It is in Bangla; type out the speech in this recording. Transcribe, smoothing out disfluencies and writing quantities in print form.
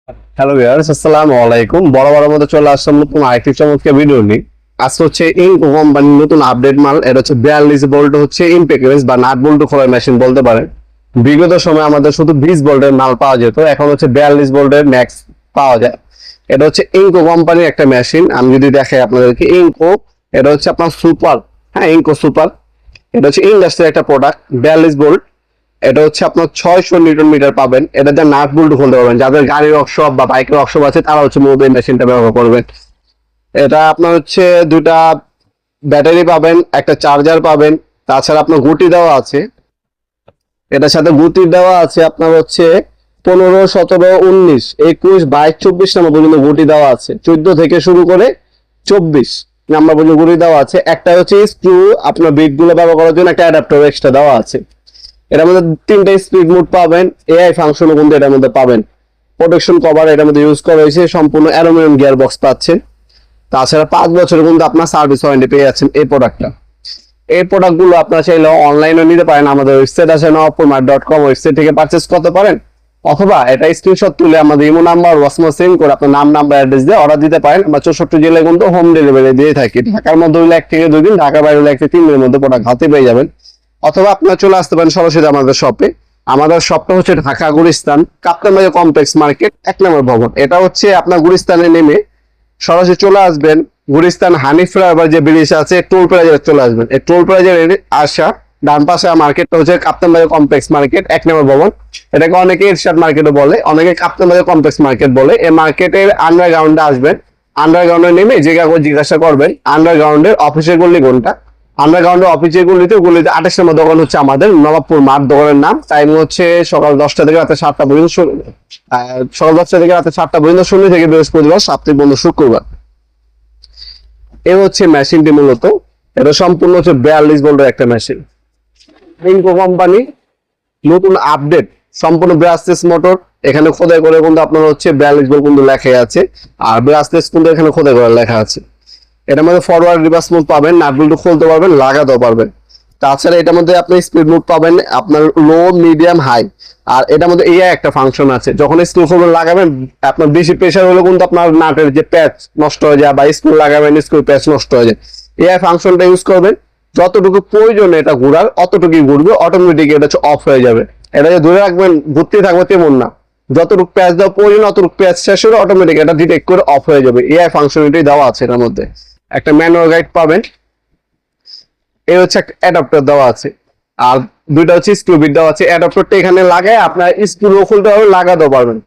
হ্যালো ভিউয়ার্স, আসসালামু আলাইকুম। বরাবরের মতো চলে আসলাম নতুন আরেকটি চমৎকার ভিডিও নিয়ে। আজকে হচ্ছে ইনকো কোম্পানির নতুন আপডেট মাল। এটা হচ্ছে 42 ভোল্ট হচ্ছে ইম্পেকেবল বা নাট বল্টু খোলার মেশিন বলতে পারেন। বিগত সময় আমাদের শুধু 20 ভোল্টের মাল পাওয়া যেত, এখন হচ্ছে 42 ভোল্টের ম্যাক্স পাওয়া যায়। এটা হচ্ছে ইনকো কোম্পানির একটা মেশিন। আমি যদি দেখাই আপনাদেরকে, ইনকো এটা হচ্ছে আপনার সুপার, হ্যাঁ ইনকো সুপার। এটা হচ্ছে ইন্ডাস্ট্রির একটা প্রোডাক্ট, 42 ভোল্ট। এটা হচ্ছে আপনার 600 নিউটন মিটার পাবেন। এটাতে নাট বল্টু খুলতে পারবেন। যাদের গাড়ির ওয়ার্কশপ বা বাইকের ওয়ার্কশপ আছে তারা হচ্ছে মূলত এই মেশিনটা ব্যবহার করবেন। এটা আপনার হচ্ছে দুটা ব্যাটারি পাবেন, একটা চার্জার পাবেন, তাছাড়া আপনার গুটি দেওয়া আছে। এটার সাথে গুটি দেওয়া আছে আপনার হচ্ছে 15, 17, 19, 21, 22, 24 নাম্বার পর্যন্ত গুটি দেওয়া আছে। 14 থেকে শুরু করে 24 নাম্বার পর্যন্ত গুটি দেওয়া আছে। একটা হচ্ছে স্ক্রু আপনার বিট গুলো ব্যবহার করার জন্য একটা অ্যাডাপ্টার এক্সট্রা দেওয়া আছে। এটার মধ্যে 3টা স্পিড মোড পাবেন, এআই ফাংশনও কিন্তু এটার মধ্যে পাবেন। প্রোটেকশন কভার এটার মধ্যে ইউজ করা হয়েছে, সম্পূর্ণ অ্যালুমিনিয়াম গিয়ার বক্স পাচ্ছেন। তাছাড়া 5 বছরের কিন্তু আপনার সার্ভিস ওয়ারেন্টি পেয়ে যাচ্ছেন এই প্রোডাক্টটা। এই প্রোডাক্টগুলো আপনারা চাইলে অনলাইনে নিতে পারেন। আমাদের ওয়েবসাইট আছে nawapurmart.com, ওয়েবসাইট থেকে পারচেজ করতে পারেন, অথবা এটা স্ক্রিনশট তুলে আমাদের ইমো নাম্বার ওয়াসমো সেন্ড করে আপনার নাম নাম্বার অ্যাড্রেস দিয়ে অর্ডার দিতে পারেন। আমরা 64 জেলায় কিন্তু হোম ডেলিভারি দিয়ে থাকি। ঢাকার মধ্যে হলে 1 থেকে 2 দিন, ঢাকার বাইরে হলে 1 থেকে 3 দিনের মধ্যে প্রোডাক্ট হাতে পেয়ে যাবেন। অথবা আপনারা চলে আসতে পারেন সরাসরি আমাদের শপে। আমাদের শপটা হচ্ছে ঢাকা গুলিস্তান কাপ্তান বাজার কমপ্লেক্স মার্কেট 1 নম্বর ভবন। এটা হচ্ছে আপনার গুলিস্তানে নেমে সরাসরি চলে আসবেন, গুলিস্তান হানি ফ্লাইওভার যে ব্রিজ আছে টোল প্লাজায় চলে আসবেন। এই টোল প্লাজায় আসা ডান পাশে মার্কেটটা হচ্ছে কাপ্তান বাজার কমপ্লেক্স মার্কেট 1 নম্বর ভবন। এটাকে অনেকে এরশাদ মার্কেটও বলে, অনেকে কাপ্তান বাজার কমপ্লেক্স মার্কেট বলে। এই মার্কেটের আন্ডারগ্রাউন্ডে আসবেন। আন্ডারগ্রাউন্ডে নেমে যে কাউকে জিজ্ঞাসা করবেন আন্ডারগ্রাউন্ডের অফিসের গল্লি কোনটা। আন্ডারগ্রাউন্ডে অফিসের গলিতে 28 নম্বর দোকান হচ্ছে আমাদের নবাবপুর মাঠ। দোকানের নাম। টাইম হচ্ছে সকাল 10টা থেকে রাতে 7টা পর্যন্ত, সকাল 10টা থেকে রাতে 7টা পর্যন্ত, শনি থেকে বৃহস্পতিবার, সাপ্তাহিক বন্ধ শুক্রবার। এই হচ্ছে মেশিনটি মূলত। এটা সম্পূর্ণ হচ্ছে 42 ভোল্টের একটা মেশিন। ইনকো কোম্পানি নতুন আপডেট, সম্পূর্ণ ব্রাসলেস মোটর। এখানে খোদাই করে কিন্তু আপনার হচ্ছে 42 ভোল্ট কিন্তু লেখা আছে, আর ব্রাসলেস কিন্তু এখানে খোদাই করে লেখা আছে। এটার মধ্যে ফরওয়ার্ড রিভার্স মুভ পাবেন, নাট বল্টু খুলতে পারবেন, লাগাতেও পারবেন। তাছাড়া এটার মধ্যে আপনি স্পিড মুভ পাবেন আপনার লো, মিডিয়াম, হাই। আর এটার মধ্যে এআই একটা ফাংশন আছে। যখন স্ক্রু খোলবেন লাগাবেন, আপনার বেশি প্রেসার হলে কিন্তু আপনার নাটের যে প্যাচ নষ্ট হয়ে যায়, বা স্ক্রু লাগাবেন স্ক্রু প্যাচ নষ্ট হয়ে যায়। এআই ফাংশনটা ইউজ করবেন, যতটুকু প্রয়োজন এটা ঘোরার অতটুকুই ঘুরবে, অটোমেটিক এটা হচ্ছে অফ হয়ে যাবে। এটা যে ধরে রাখবেন ঘুরতে থাকবে তেমন না, যতটুকু প্যাচ দেওয়া প্রয়োজন অতটুকু প্যাচ শেষ হলে অটোমেটিক এটা ডিটেক্ট করে অফ হয়ে যাবে। এআই ফাংশনালিটি দেওয়া আছে এটার মধ্যে। একটা ম্যানুয়াল গাইড পাবেন। এই হচ্ছে একটা অ্যাডাপ্টার দেওয়া আছে, আর দুইটা হচ্ছে স্ক্রু বিট দেওয়া আছে। অ্যাডাপ্টারটা এখানে লাগায় আপনার স্ক্রু খুলতে পারবেন, লাগাতেও পারবেন।